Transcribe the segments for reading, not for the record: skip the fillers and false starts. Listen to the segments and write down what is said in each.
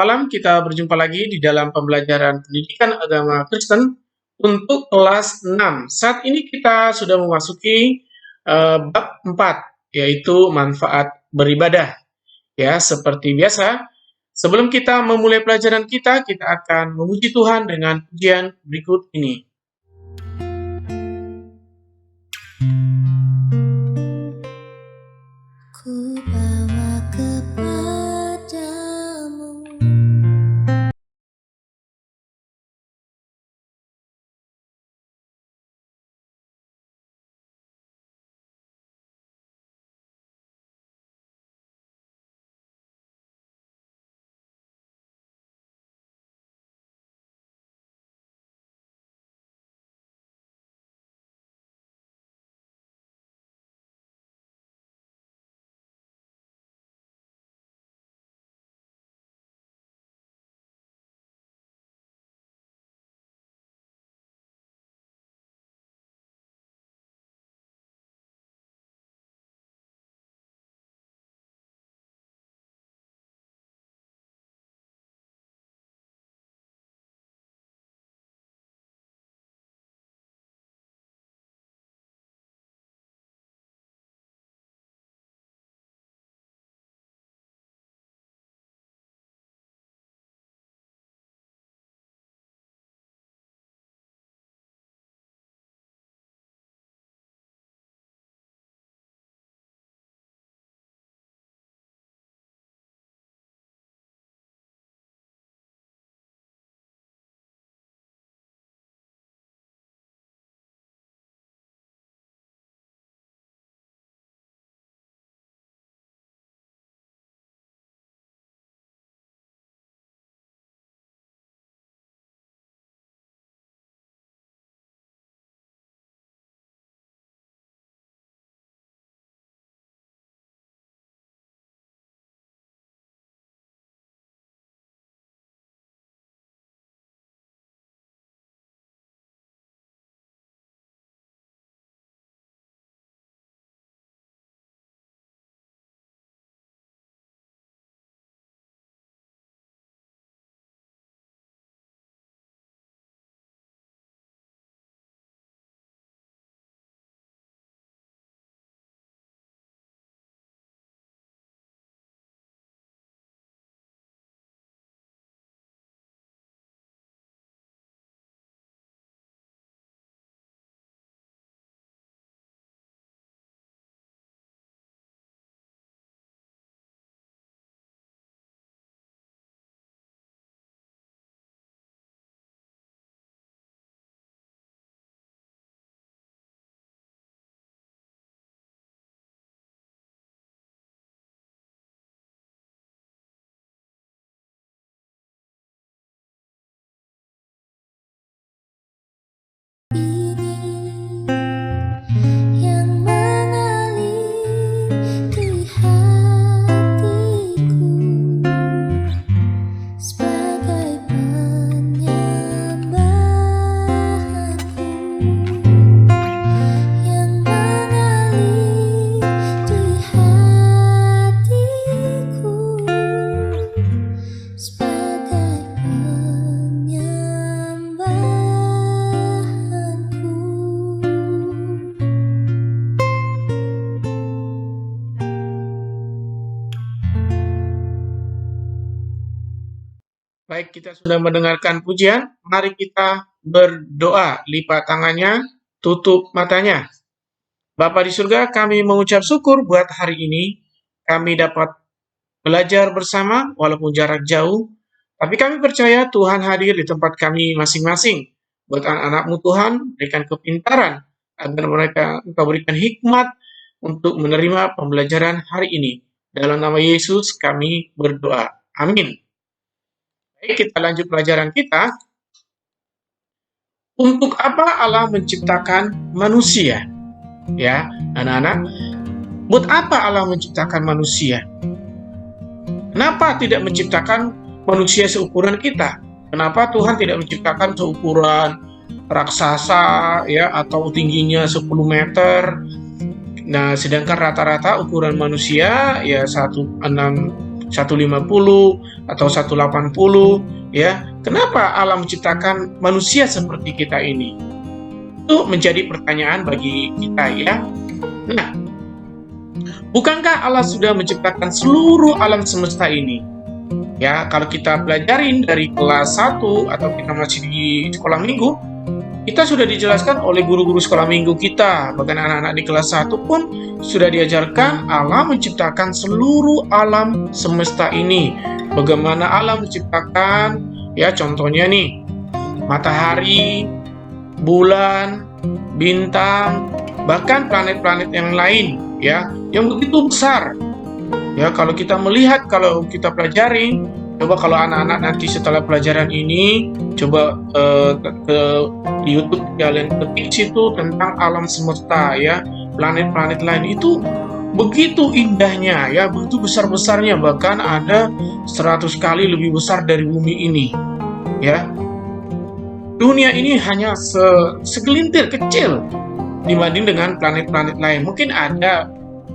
malam, kita berjumpa lagi di dalam pembelajaran pendidikan agama Kristen untuk kelas 6. Saat ini kita sudah memasuki bab 4, yaitu manfaat beribadah. Ya, seperti biasa, sebelum kita memulai pelajaran kita akan memuji Tuhan dengan pujian berikut ini. Ku bawa kepadamu yang mengalir di hatiku sebagai penyembahanku, yang mengalir di hatiku sebagai penyembahanku. Baik, kita sudah mendengarkan pujian, mari kita berdoa. Lipat tangannya, tutup matanya. Bapa di surga, kami mengucap syukur buat hari ini. Kami dapat belajar bersama walaupun jarak jauh, tapi kami percaya Tuhan hadir di tempat kami masing-masing. Buat anak-anak-Mu Tuhan, berikan kepintaran agar mereka Engkau berikan hikmat untuk menerima pembelajaran hari ini. Dalam nama Yesus kami berdoa. Amin. Baik, kita lanjut pelajaran kita. Untuk apa Allah menciptakan manusia? Ya, anak-anak, buat apa Allah menciptakan manusia? Kenapa tidak menciptakan manusia seukuran kita? Kenapa Tuhan tidak menciptakan seukuran raksasa ya atau tingginya 10 meter? Nah, sedangkan rata-rata ukuran manusia ya 1,6 150 atau 180 ya. Kenapa Allah menciptakan manusia seperti kita ini? Itu menjadi pertanyaan bagi kita ya. Nah, bukankah Allah sudah menciptakan seluruh alam semesta ini? Ya, kalau kita pelajarin dari kelas 1 atau kita masih di sekolah minggu, kita sudah dijelaskan oleh guru-guru sekolah minggu kita, bahkan anak-anak di kelas 1 pun sudah diajarkan Allah menciptakan seluruh alam semesta ini. Bagaimana Allah menciptakan, ya contohnya nih, matahari, bulan, bintang, bahkan planet-planet yang lain, ya, yang begitu besar. Ya, kalau kita melihat, kalau kita pelajari, coba kalau anak-anak nanti setelah pelajaran ini, coba ke YouTube kalian ketik situ tentang alam semesta ya, planet-planet lain itu begitu indahnya ya, begitu besar-besarnya, bahkan ada 100 kali lebih besar dari bumi ini ya. Dunia ini hanya segelintir kecil dibanding dengan planet-planet lain. Mungkin ada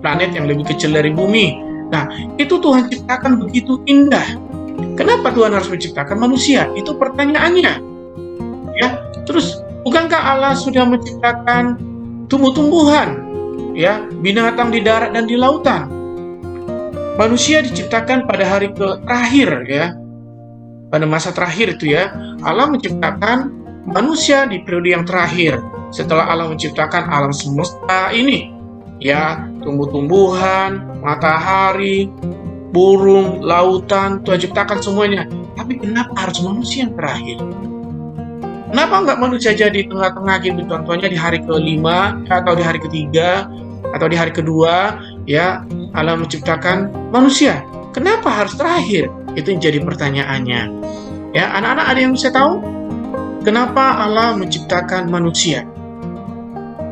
planet yang lebih kecil dari bumi. Nah, itu Tuhan ciptakan begitu indah. Kenapa Tuhan harus menciptakan manusia? Itu pertanyaannya. Ya, terus bukankah Allah sudah menciptakan tumbuh-tumbuhan, ya, binatang di darat dan di lautan? Manusia diciptakan pada hari terakhir, ya. Pada masa terakhir itu ya, Allah menciptakan manusia di periode yang terakhir. Setelah Allah menciptakan alam semesta ini, ya, tumbuh-tumbuhan, matahari, burung, lautan, Tuhan ciptakan semuanya. Tapi kenapa harus manusia yang terakhir? Kenapa nggak manusia jadi tengah-tengah gitu? Contohnya di hari ke-5 atau di hari ke-3 atau di hari kedua, ya, Allah menciptakan manusia. Kenapa harus terakhir? Itu yang jadi pertanyaannya. Ya, anak-anak ada yang bisa tahu? Kenapa Allah menciptakan manusia?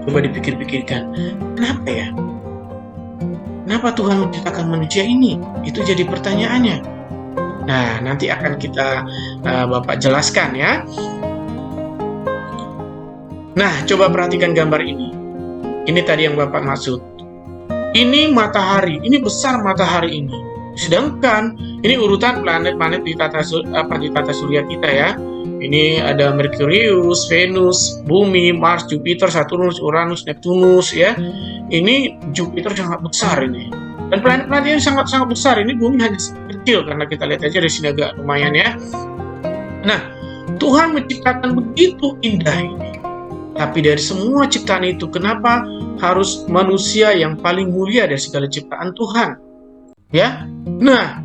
Coba dipikir-pikirkan. Kenapa ya? Kenapa Tuhan menciptakan manusia ini? Itu jadi pertanyaannya. Nah, nanti akan kita Bapak jelaskan ya. Nah, coba perhatikan gambar ini. Ini tadi yang Bapak maksud. Ini matahari, ini besar matahari ini. Sedangkan ini urutan planet-planet di tata surya kita ya. Ini ada Merkurius, Venus, Bumi, Mars, Jupiter, Saturnus, Uranus, Neptunus ya. Ini Jupiter sangat besar ini. Dan planet-planet ini sangat-sangat besar. Ini Bumi hanya kecil karena kita lihat aja dari sini agak lumayan ya. Nah, Tuhan menciptakan begitu indah ini. Tapi dari semua ciptaan itu, kenapa harus manusia yang paling mulia dari segala ciptaan Tuhan? Ya. Nah,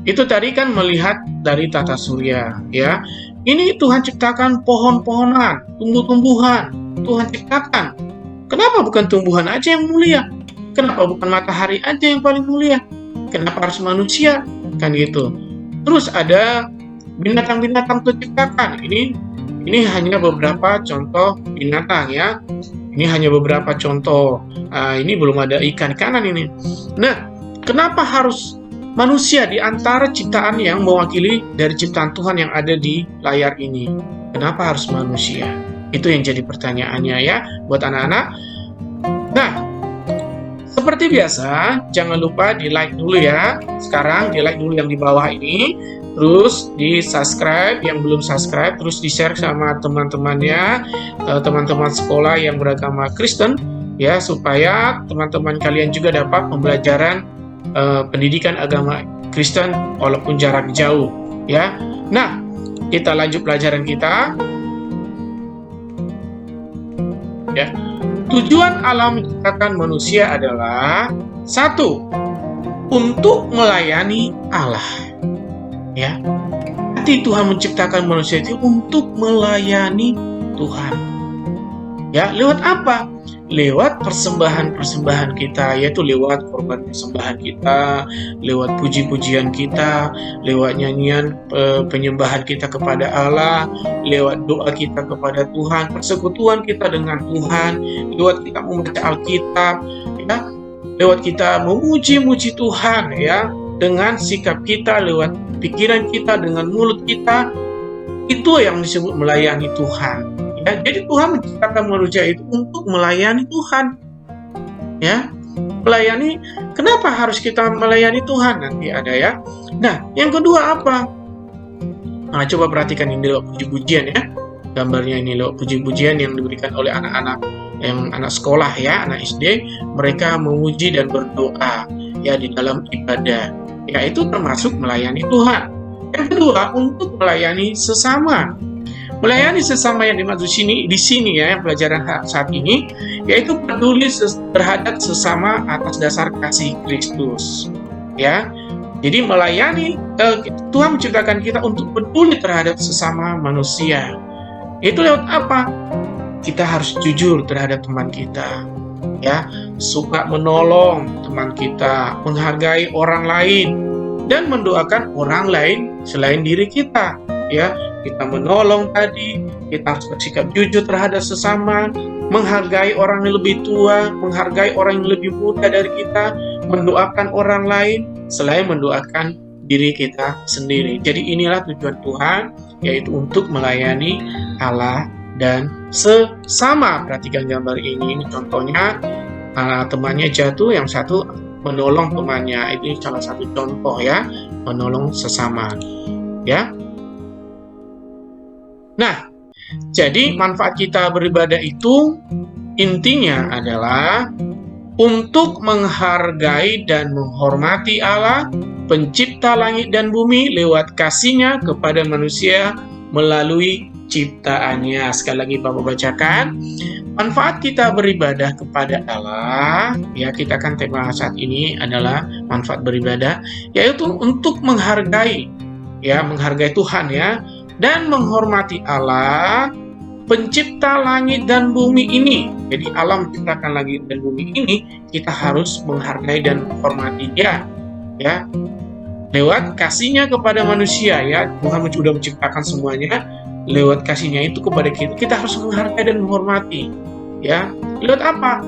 itu tadi kan melihat dari tata surya ya. Ini Tuhan ciptakan pohon-pohonan, tumbuh-tumbuhan. Tuhan ciptakan. Kenapa bukan tumbuhan aja yang mulia? Kenapa bukan matahari aja yang paling mulia? Kenapa harus manusia? Kan gitu. Terus ada binatang-binatang terciptakan. Ini hanya beberapa contoh binatang ya. Ini hanya beberapa contoh. Ini belum ada ikan-ikanan ini. Nah, kenapa harus manusia di antara ciptaan yang mewakili dari ciptaan Tuhan yang ada di layar ini? Kenapa harus manusia? Itu yang jadi pertanyaannya ya buat anak-anak. Nah, seperti biasa, jangan lupa di like dulu ya. Sekarang di like dulu yang di bawah ini. Terus di subscribe yang belum subscribe. Terus di share sama teman-temannya, teman-teman sekolah yang beragama Kristen ya, supaya teman-teman kalian juga dapat pembelajaran pendidikan agama Kristen walaupun jarak jauh ya. Nah, kita lanjut pelajaran kita ya. Tujuan Allah menciptakan manusia adalah 1. Untuk melayani Allah ya. Hati Tuhan menciptakan manusia itu untuk melayani Tuhan ya. Lewat apa? Lewat persembahan-persembahan kita, yaitu lewat korban persembahan kita, lewat puji-pujian kita, lewat nyanyian penyembahan kita kepada Allah, lewat doa kita kepada Tuhan, persekutuan kita dengan Tuhan, lewat kita membaca Alkitab, ya, lewat kita memuji-muji Tuhan, ya, dengan sikap kita, lewat pikiran kita, dengan mulut kita. Itu yang disebut melayani Tuhan. Ya, jadi Tuhan menciptakan manusia itu untuk melayani Tuhan. Ya. Melayani, kenapa harus kita melayani Tuhan? Nanti ada ya. Nah, yang kedua apa? Nah, coba perhatikan ini lewat puji-pujian ya. Gambarnya ini lewat puji-pujian yang diberikan oleh anak-anak yang anak sekolah ya, anak SD. Mereka memuji dan berdoa ya di dalam ibadah. Ya, itu termasuk melayani Tuhan. Yang kedua, untuk melayani sesama. Melayani sesama yang dimaksud di sini ya, pelajaran saat ini, yaitu peduli terhadap sesama atas dasar kasih Kristus. Ya, jadi melayani, Tuhan menciptakan kita untuk peduli terhadap sesama manusia. Itu lewat apa? Kita harus jujur terhadap teman kita, ya, suka menolong teman kita, menghargai orang lain, dan mendoakan orang lain selain diri kita. Ya, kita menolong tadi, kita harus bersikap jujur terhadap sesama, menghargai orang yang lebih tua, menghargai orang yang lebih muda dari kita, mendoakan orang lain selain mendoakan diri kita sendiri. Jadi inilah tujuan Tuhan, yaitu untuk melayani Allah dan sesama. Perhatikan gambar ini contohnya, temannya jatuh, yang satu menolong temannya. Ini salah satu contoh ya, menolong sesama. Ya. Nah, jadi manfaat kita beribadah itu intinya adalah untuk menghargai dan menghormati Allah, pencipta langit dan bumi, lewat kasih-Nya kepada manusia melalui ciptaannya. Sekali lagi Bapak bacakan, manfaat kita beribadah kepada Allah, ya, kita kan tema saat ini adalah manfaat beribadah, yaitu untuk menghargai, ya, menghargai Tuhan ya, dan menghormati Allah, pencipta langit dan bumi ini. Jadi Allah menciptakan langit dan bumi ini, kita harus menghargai dan menghormati Dia, ya, lewat kasih-Nya kepada manusia. Ya, Tuhan sudah menciptakan semuanya, lewat kasih-Nya itu kepada kita, kita harus menghargai dan menghormati. Ya, lewat apa?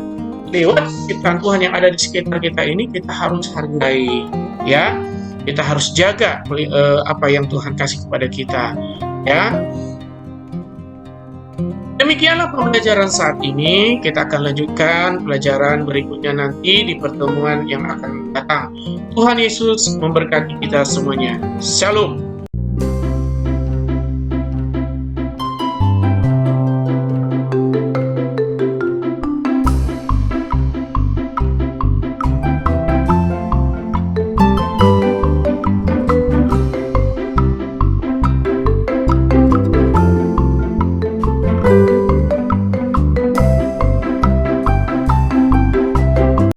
Lewat ciptaan Tuhan yang ada di sekitar kita ini, kita harus hargai. Ya, kita harus jaga apa yang Tuhan kasih kepada kita. Ya. Demikianlah pembelajaran saat ini. Kita akan lanjutkan pelajaran berikutnya nanti di pertemuan yang akan datang. Tuhan Yesus memberkati kita semuanya. Shalom.